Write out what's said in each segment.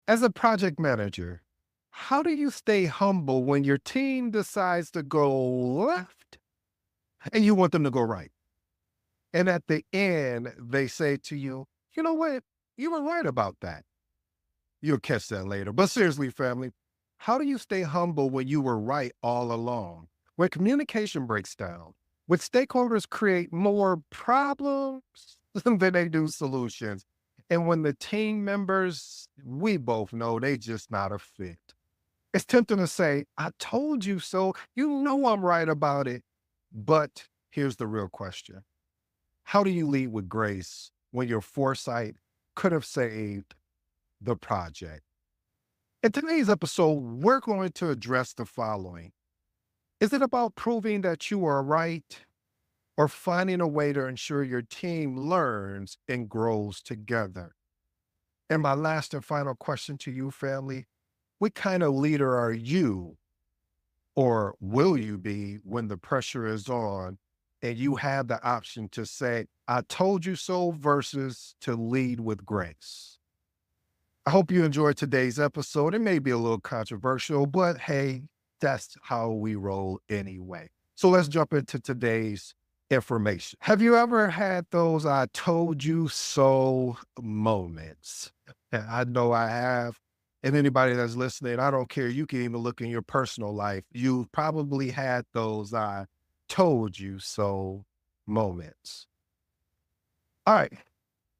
As a project manager, how do you stay humble when your team decides to go left and you want them to go right? And at the end, they say to you, you know what? You were right about that. You'll catch that later. But seriously, family, how do you stay humble when you were right all along? When communication breaks down, when stakeholders create more problems than they do solutions, and when the team members, we both know they just not a fit. It's tempting to say, I told you so. You know I'm right about it. But here's the real question. How do you lead with grace when your foresight could have saved the project? In today's episode, we're going to address the following. Is it about proving that you are right or finding a way to ensure your team learns and grows together? And my last and final question to you, family, what kind of leader are you or will you be when the pressure is on and you have the option to say, I told you so versus to lead with grace? I hope you enjoyed today's episode. It may be a little controversial, but hey, that's how we roll anyway. So let's jump into today's information. Have you ever had those I told you so moments? And I know I have. And anybody that's listening, I don't care. You can even look in your personal life. You've probably had those I told you so moments. All right.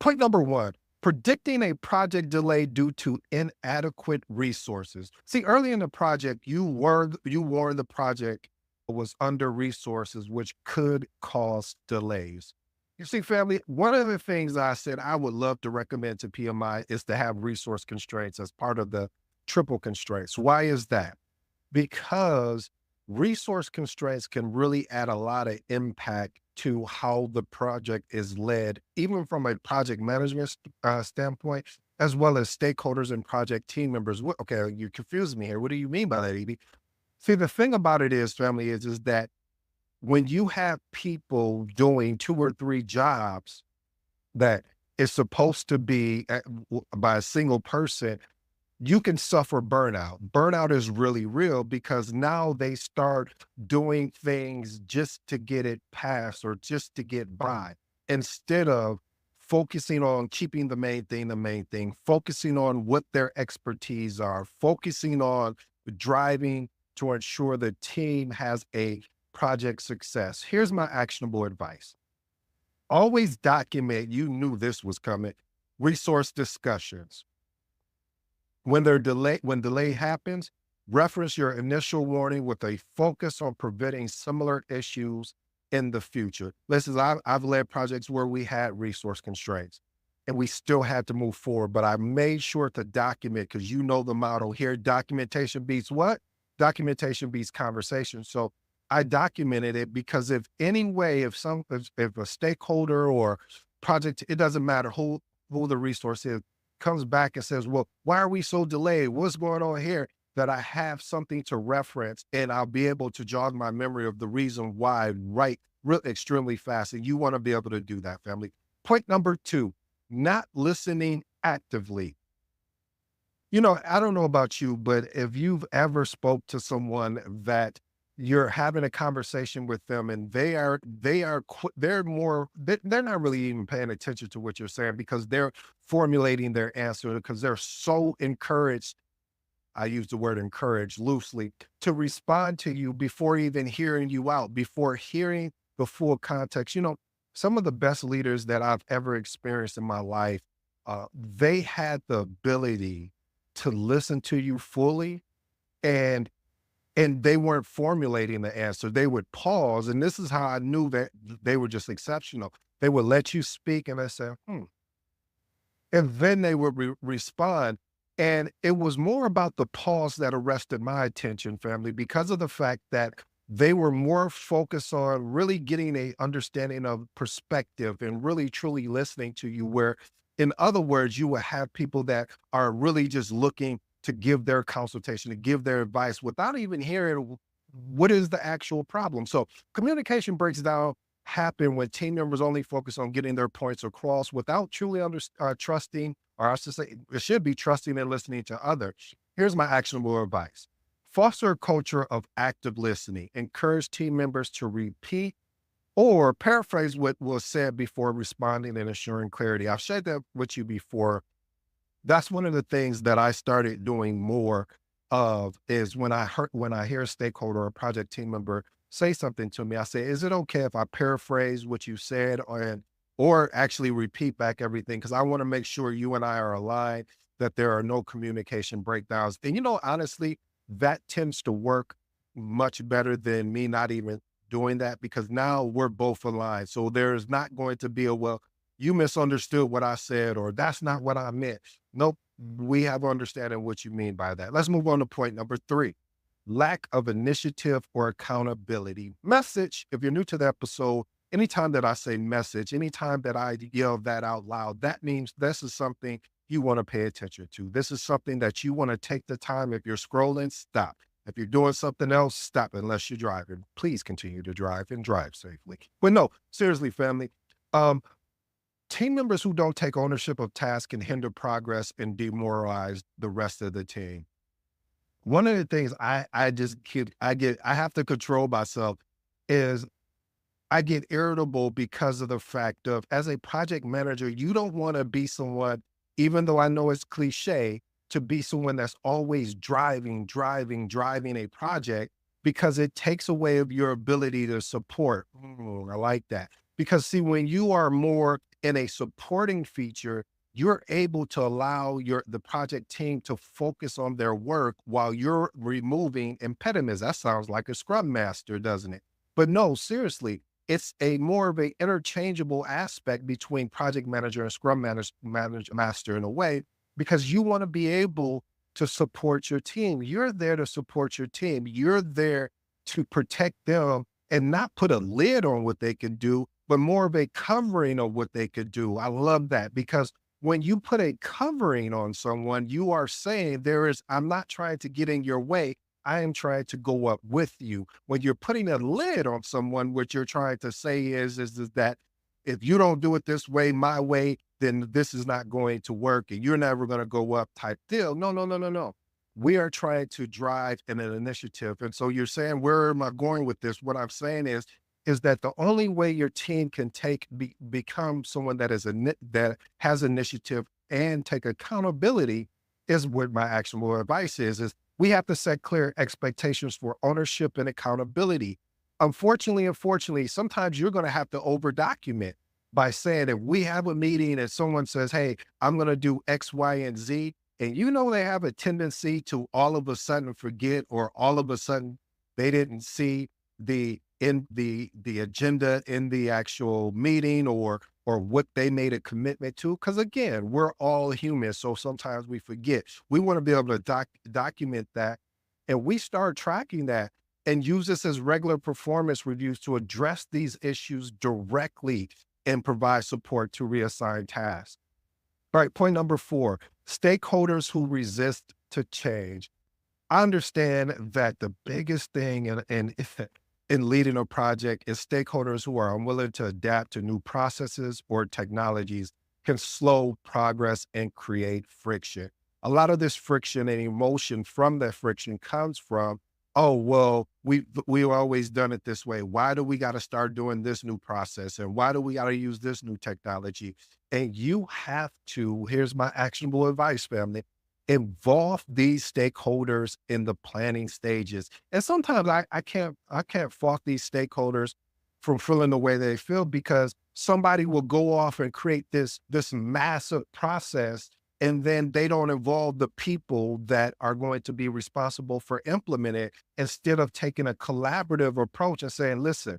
Point number one, predicting a project delay due to inadequate resources. See, early in the project, you warned the project was under resources, which could cause delays. You see, family, one of the things I said I would love to recommend to PMI is to have resource constraints as part of the triple constraints. Why is that? Because resource constraints can really add a lot of impact to how the project is led, even from a project management standpoint, as well as stakeholders and project team members. Okay, you confused me here. What do you mean by that, Evie? See, the thing about it is, family, is that when you have people doing two or three jobs that is supposed to be by a single person, you can suffer burnout. Burnout is really real because now they start doing things just to get it passed or just to get by instead of focusing on keeping the main thing, focusing on what their expertise are, focusing on driving to ensure the team has a project success. Here's my actionable advice. Always document, you knew this was coming, resource discussions when delay happens, reference your initial warning with a focus on preventing similar issues in the future. Listen, I've led projects where we had resource constraints and we still had to move forward, but I made sure to document because you know the model here, documentation beats what? Documentation beats conversation. So I documented it because if a stakeholder or project, it doesn't matter who the resource is, comes back and says, well, why are we so delayed? What's going on here? That I have something to reference and I'll be able to jog my memory of the reason why right real extremely fast. And you want to be able to do that, family. Point number two, not listening actively. I don't know about you, but if you've ever spoke to someone that you're having a conversation with them and they're not really even paying attention to what you're saying because they're formulating their answer because they're so encouraged. I use the word encourage loosely to respond to you before even hearing you out, before hearing the full context. Some of the best leaders that I've ever experienced in my life, they had the ability to listen to you fully and they weren't formulating the answer. They would pause. And this is how I knew that they were just exceptional. They would let you speak and they say, and then they would respond. And it was more about the pause that arrested my attention, family, because of the fact that they were more focused on really getting a understanding of perspective and really truly listening to you, where in other words, you will have people that are really just looking to give their consultation, to give their advice without even hearing what is the actual problem. So communication breaks down happen when team members only focus on getting their points across without truly trusting, or I should say, it should be trusting and listening to others. Here's my actionable advice. Foster a culture of active listening. Encourage team members to repeat or paraphrase what was said before responding and ensuring clarity. I've shared that with you before. That's one of the things that I started doing more of is when I hear a stakeholder or a project team member say something to me, I say, is it okay if I paraphrase what you said or actually repeat back everything? Because I want to make sure you and I are aligned, that there are no communication breakdowns. And honestly, that tends to work much better than me not even doing that, because now we're both aligned. So there's not going to be a, well, you misunderstood what I said, or that's not what I meant. Nope. We have understanding what you mean by that. Let's move on to point number 3. Lack of initiative or accountability. Message, if you're new to the episode, anytime that I say message, anytime that I yell that out loud, that means this is something you want to pay attention to. This is something that you want to take the time. If you're scrolling, stop. If you're doing something else, stop unless you're driving. Please continue to drive and drive safely. But no, seriously, family. Um, Team members who don't take ownership of tasks can hinder progress and demoralize the rest of the team. One of the things I have to control myself is I get irritable because of the fact of, as a project manager, you don't want to be someone, even though I know it's cliche, to be someone that's always driving a project, because it takes away of your ability to support. I like that. Because see, when you are more in a supporting feature, you're able to allow the project team to focus on their work while you're removing impediments. That sounds like a scrum master, doesn't it? But no, seriously, it's a more of a interchangeable aspect between project manager and scrum master in a way, because you want to be able to support your team. You're there to support your team. You're there to protect them and not put a lid on what they can do, but more of a covering of what they could do. I love that, because when you put a covering on someone, you are saying I'm not trying to get in your way. I am trying to go up with you. When you're putting a lid on someone, what you're trying to say is that if you don't do it this way, my way, then this is not going to work and you're never going to go up type deal. No, no, no, no, no. We are trying to drive in an initiative. And so you're saying, where am I going with this? What I'm saying is that the only way your team can become someone that has initiative and take accountability is what my actionable advice is we have to set clear expectations for ownership and accountability. Unfortunately, sometimes you're going to have to over document by saying, if we have a meeting and someone says, hey, I'm going to do X, Y, and Z, and they have a tendency to all of a sudden forget, or all of a sudden they didn't see the agenda in the actual meeting, or what they made a commitment to. Because again, we're all human, so sometimes we forget. We want to be able to document that, and we start tracking that and use this as regular performance reviews to address these issues directly and provide support to reassign tasks. All right, point number 4, stakeholders who resist to change. I understand that the biggest thing in leading a project is stakeholders who are unwilling to adapt to new processes or technologies can slow progress and create friction. A lot of this friction and emotion from that friction comes from, oh, well, we've always done it this way. Why do we got to start doing this new process? And why do we got to use this new technology? And you have to, here's my actionable advice, family, involve these stakeholders in the planning stages. And sometimes I can't fault these stakeholders from feeling the way they feel, because somebody will go off and create this massive process, and then they don't involve the people that are going to be responsible for implementing it, instead of taking a collaborative approach and saying, listen,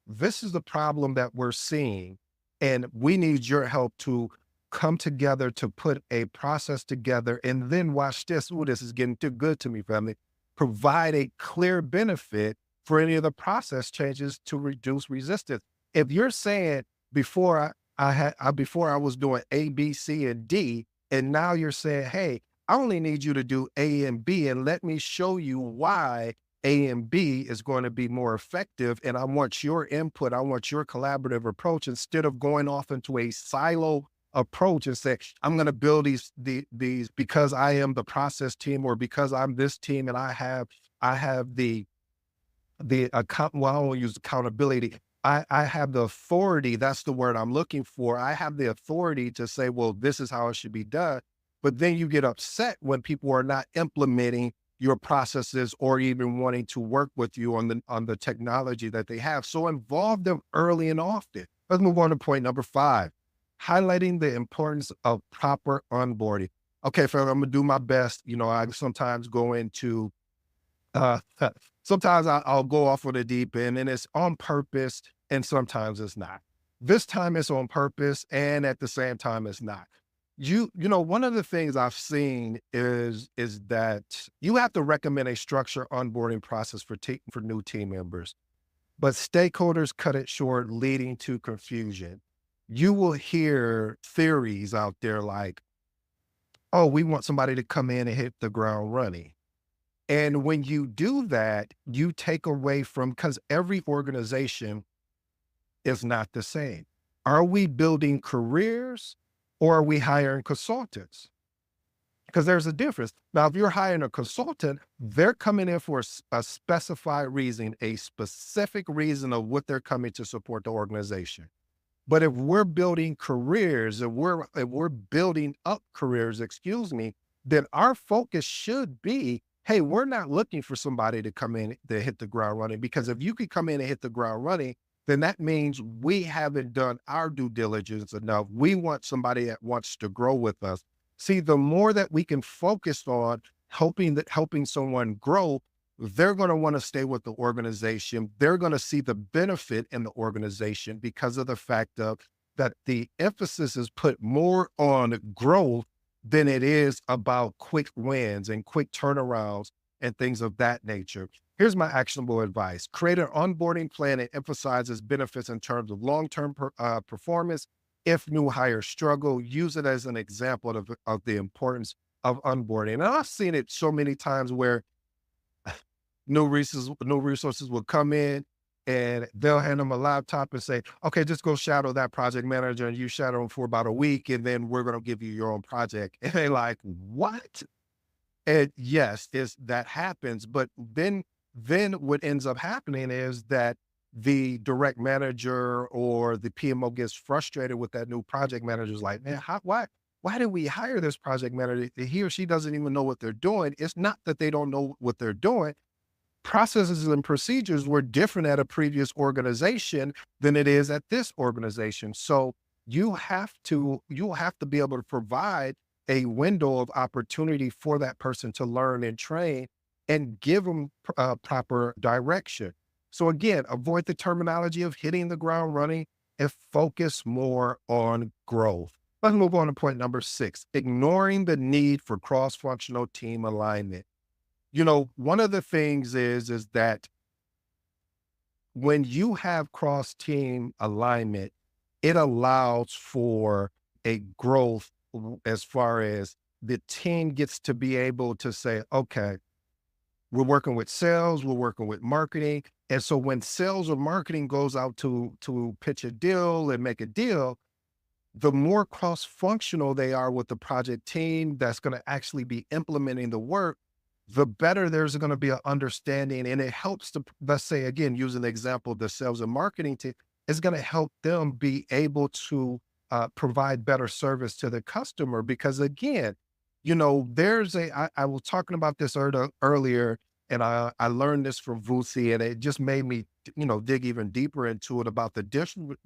this is the problem that we're seeing, and we need your help to come together to put a process together. And then watch this. Ooh, this is getting too good to me, family. Provide a clear benefit for any of the process changes to reduce resistance. If you're saying before before I was doing A, B, C, and D, and now you're saying, hey, I only need you to do A and B, and let me show you why A and B is going to be more effective. And I want your input. I want your collaborative approach instead of going off into a silo approach and say, I'm going to build these because I am the process team or because I'm this team and I have the account, well, I don't use accountability. I have the authority. That's the word I'm looking for. I have the authority to say, well, this is how it should be done. But then you get upset when people are not implementing your processes or even wanting to work with you on the technology that they have. So involve them early and often. Let's move on to point number 5, highlighting the importance of proper onboarding. Okay, fam, I'm gonna do my best. I sometimes go into uh, sometimes I'll go off on the deep end and it's on purpose and sometimes it's not. This time it's on purpose and at the same time it's not. One of the things I've seen is that you have to recommend a structured onboarding process for new team members, but stakeholders cut it short, leading to confusion. You will hear theories out there like, "Oh, we want somebody to come in and hit the ground running." And when you do that, you take away from, because every organization is not the same. Are we building careers or are we hiring consultants? Because there's a difference. Now, if you're hiring a consultant, they're coming in for a specified reason, a specific reason of what they're coming to support the organization. But if we're building careers, if we're building up careers, excuse me, then our focus should be, hey, we're not looking for somebody to come in to hit the ground running, because if you could come in and hit the ground running, then that means we haven't done our due diligence enough. We want somebody that wants to grow with us. See, the more that we can focus on helping someone grow, they're going to want to stay with the organization. They're going to see the benefit in the organization because of the fact of that the emphasis is put more on growth than it is about quick wins and quick turnarounds and things of that nature. Here's my actionable advice. Create an onboarding plan that emphasizes benefits in terms of long-term performance. If new hires struggle, use it as an example of the importance of onboarding. And I've seen it so many times where new resources will come in and they'll hand them a laptop and say, okay, just go shadow that project manager and you shadow them for about a week and then we're going to give you your own project. And they're like, what? And yes, that happens. But then what ends up happening is that the direct manager or the PMO gets frustrated with that new project manager. Is like, man, why did we hire this project manager? He or she doesn't even know what they're doing. It's not that they don't know what they're doing. Processes and procedures were different at a previous organization than it is at this organization. So you'll have to be able to provide a window of opportunity for that person to learn and train and give them proper direction. So again, avoid the terminology of hitting the ground running and focus more on growth. Let's move on to point number 6, ignoring the need for cross-functional team alignment. One of the things is that when you have cross team alignment, it allows for a growth as far as the team gets to be able to say, okay, we're working with sales, we're working with marketing. And so when sales or marketing goes out to pitch a deal and make a deal, the more cross-functional they are with the project team that's going to actually be implementing the work, the better there's going to be an understanding. And it helps to, let's say, again, using the example of the sales and marketing team, it's going to help them be able to provide better service to the customer. Because again, I was talking about this earlier, and I learned this from Vusi, and it just made me, dig even deeper into it about the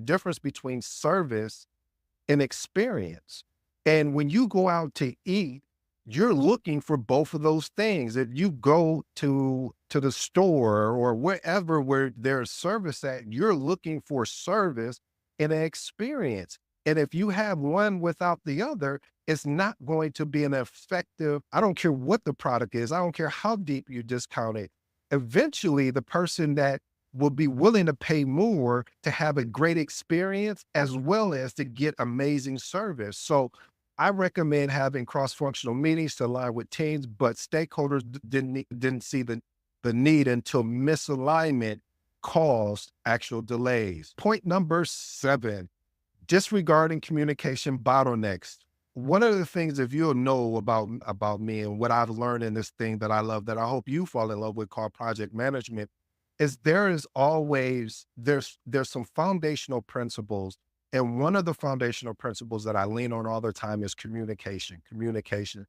difference between service and experience. And when you go out to eat, you're looking for both of those things. If you go to the store or wherever where there's service at, you're looking for service and an experience. And if you have one without the other, it's not going to be an effective, I don't care what the product is, I don't care how deep you discount it. Eventually, the person that will be willing to pay more to have a great experience as well as to get amazing service. So I recommend having cross-functional meetings to align with teams, but stakeholders didn't see the need until misalignment caused actual delays. Point number 7, disregarding communication bottlenecks. One of the things, if you'll know about me and what I've learned in this thing that I love, that I hope you fall in love with, called project management, is there is always there's some foundational principles. And one of the foundational principles that I lean on all the time is communication. Communication.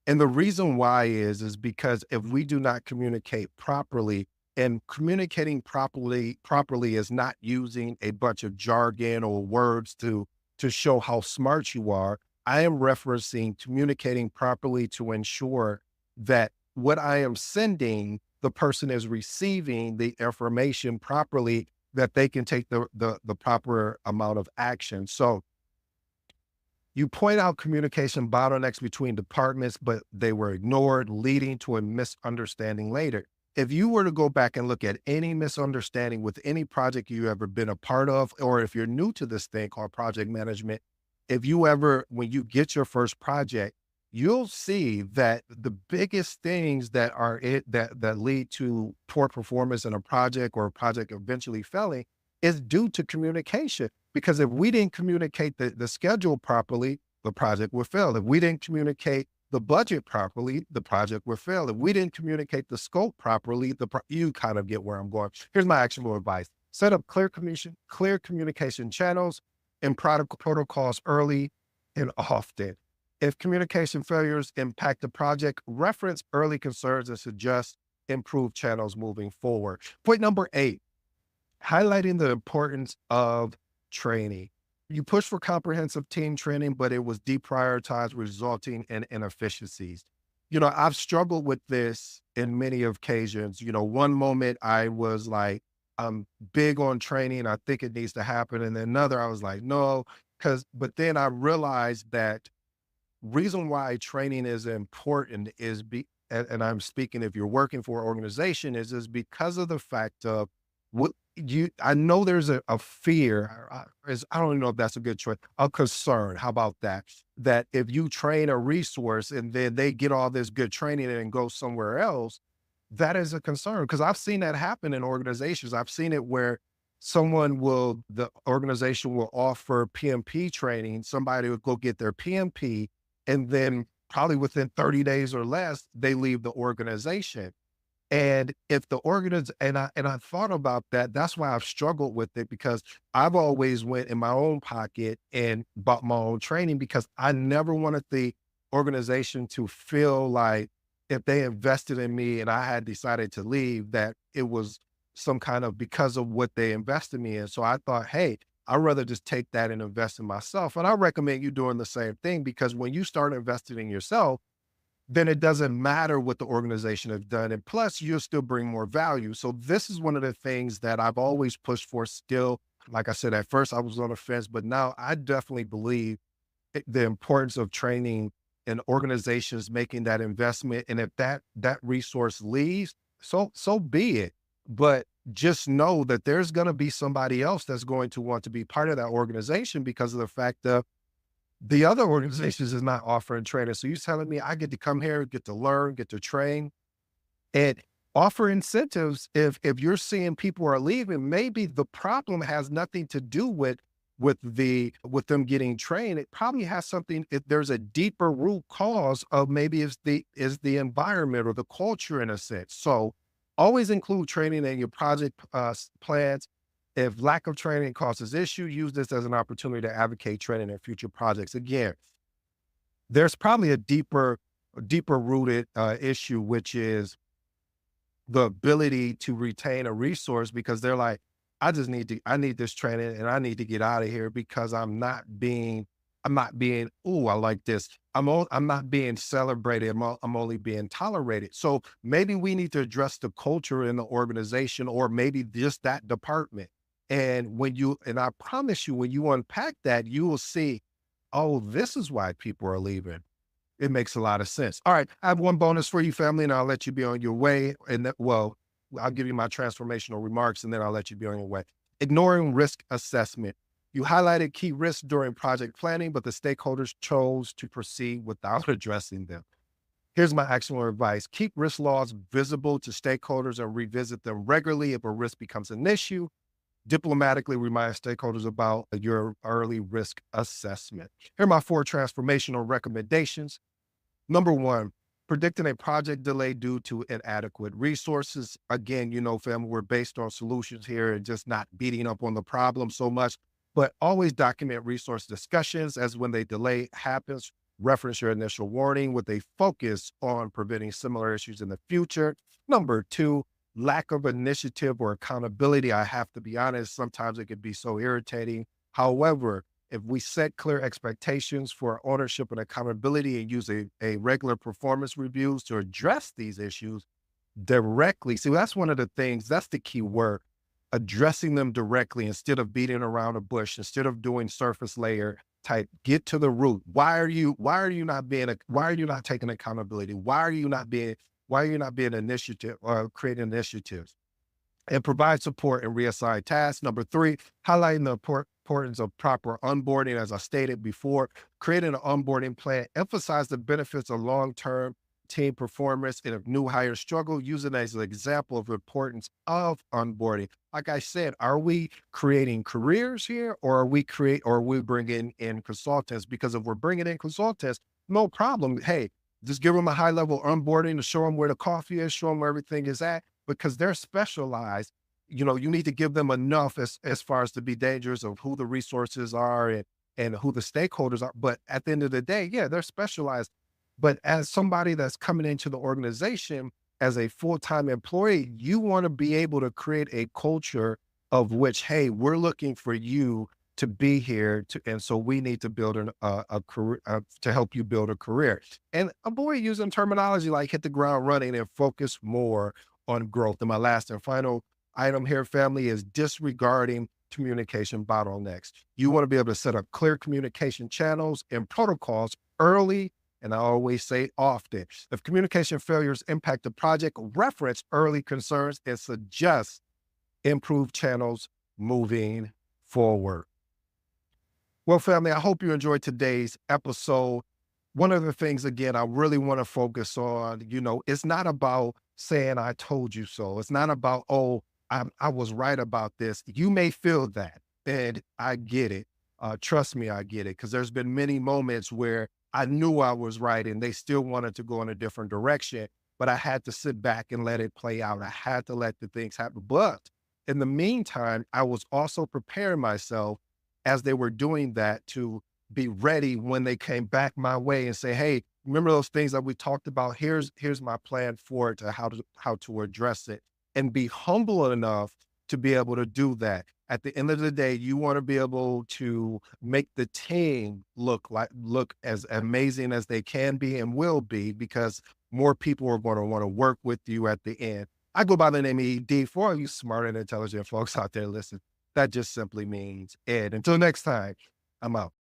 And the reason why is because if we do not communicate properly, and communicating properly is not using a bunch of jargon or words to show how smart you are. I am referencing communicating properly to ensure that what I am sending, the person is receiving the information properly, that they can take the proper amount of action. So you point out communication bottlenecks between departments, but they were ignored, leading to a misunderstanding later. If you were to go back and look at any misunderstanding with any project you ever been a part of, or if you're new to this thing called project management, if you ever, when you get your first project, you'll see that the biggest things that are that lead to poor performance in a project, or a project eventually failing, is due to communication. Because if we didn't communicate the schedule properly, the project would fail. If we didn't communicate the budget properly, the project would fail. If we didn't communicate the scope properly, you kind of get where I'm going. Here's my actionable advice. Set up clear communication channels and product protocols early and often. If communication failures impact the project, reference early concerns and suggest improved channels moving forward. Point number 8, highlighting the importance of training. You push for comprehensive team training, but it was deprioritized, resulting in inefficiencies. I've struggled with this in many occasions. One moment I was like, I'm big on training. I think it needs to happen. And then another, I was like, no, but then I realized that reason why training is important and I'm speaking, if you're working for an organization, is because of the fact of what I know there's a fear, I don't even know if that's a good choice, a concern. How about that? That if you train a resource and then they get all this good training and go somewhere else, that is a concern. Because I've seen that happen in organizations. I've seen it where the organization will offer PMP training. Somebody will go get their PMP, and then probably within 30 days or less, they leave the organization. And if the and I thought about that, that's why I've struggled with it, because I've always went in my own pocket and bought my own training, because I never wanted the organization to feel like if they invested in me and I had decided to leave, that it was some kind of because of what they invested me in. So I thought, hey, I'd rather just take that and invest in myself. And I recommend you doing the same thing, because when you start investing in yourself, then it doesn't matter what the organization has done. And plus, you'll still bring more value. So this is one of the things that I've always pushed for still. Like I said, at first I was on the fence, but now I definitely believe the importance of training and organizations making that investment. And if that resource leaves, so be it. But just know that there's going to be somebody else that's going to want to be part of that organization, because of the fact that the other organizations is not offering training. So you're telling me I get to come here, get to learn, get to train, and offer incentives. If you're seeing people are leaving, maybe the problem has nothing to do with them getting trained. It probably has something. If there's a deeper root cause of, maybe is the environment or the culture, in a sense. So always include training in your project plans. If lack of training causes issue, use this as an opportunity to advocate training in future projects. Again, there's probably a deeper rooted issue, which is the ability to retain a resource, because they're like, I need this training and I need to get out of here, because I'm not being, oh, I like this. I'm not being celebrated. I'm only being tolerated. So maybe we need to address the culture in the organization, or maybe just that department. And I promise you, when you unpack that, you will see, oh, this is why people are leaving. It makes a lot of sense. All right. I have one bonus for you, family, and I'll let you be on your way. I'll give you my transformational remarks, and then I'll let you be on your way. Ignoring risk assessment. You highlighted key risks during project planning, but the stakeholders chose to proceed without addressing them. Here's my actionable advice. Keep risk laws visible to stakeholders and revisit them regularly if a risk becomes an issue. Diplomatically remind stakeholders about your early risk assessment. Here are my 4 transformational recommendations. Number one, predicting a project delay due to inadequate resources. Again, family, we're based on solutions here and just not beating up on the problem so much, but always document resource discussions as when they delay happens. Reference your initial warning with a focus on preventing similar issues in the future. Number two, lack of initiative or accountability. I have to be honest, sometimes it can be so irritating. However, if we set clear expectations for ownership and accountability and use a regular performance reviews to address these issues directly. See, that's one of the things, that's the key word, addressing them directly instead of beating around a bush, instead of doing surface layer type, get to the root. Why are you not taking accountability? Why are you not being initiative or creating initiatives? And provide support and reassign tasks. Number three, highlighting the importance of proper onboarding. As I stated before, creating an onboarding plan, emphasize the benefits of long-term team performance. And if new hires struggle, use it as an example of the importance of onboarding. Like I said, are we creating careers here, or are we bringing in consultants? Because if we're bringing in consultants, no problem. Hey, just give them a high level onboarding to show them where the coffee is, show them where everything is at, because they're specialized. You need to give them enough as far as to be dangerous of who the resources are and who the stakeholders are. But at the end of the day, yeah, they're specialized. But as somebody that's coming into the organization as a full-time employee, you want to be able to create a culture of which, hey, we're looking for you to be here and so we need to build a career to help you build a career, and avoid using terminology like hit the ground running and focus more on growth. And my last and final item here, family, is disregarding communication bottlenecks. You want to be able to set up clear communication channels and protocols early. And I always say often, if communication failures impact the project, reference early concerns and suggest improved channels moving forward. Well, family, I hope you enjoyed today's episode. One of the things, again, I really want to focus on, it's not about saying I told you so. It's not about, oh, I was right about this. You may feel that, and I get it. Trust me, I get it. Because there's been many moments where I knew I was right and they still wanted to go in a different direction, but I had to sit back and let it play out. I had to let the things happen. But in the meantime, I was also preparing myself as they were doing that to be ready when they came back my way and say, hey, remember those things that we talked about? Here's my plan for it, to how to address it, and be humble enough to be able to do that. At the end of the day, you want to be able to make the team look as amazing as they can be and will be, because more people are going to want to work with you at the end. I go by the name of ED. For all you smart and intelligent folks out there, listen, that just simply means Ed. Until next time, I'm out.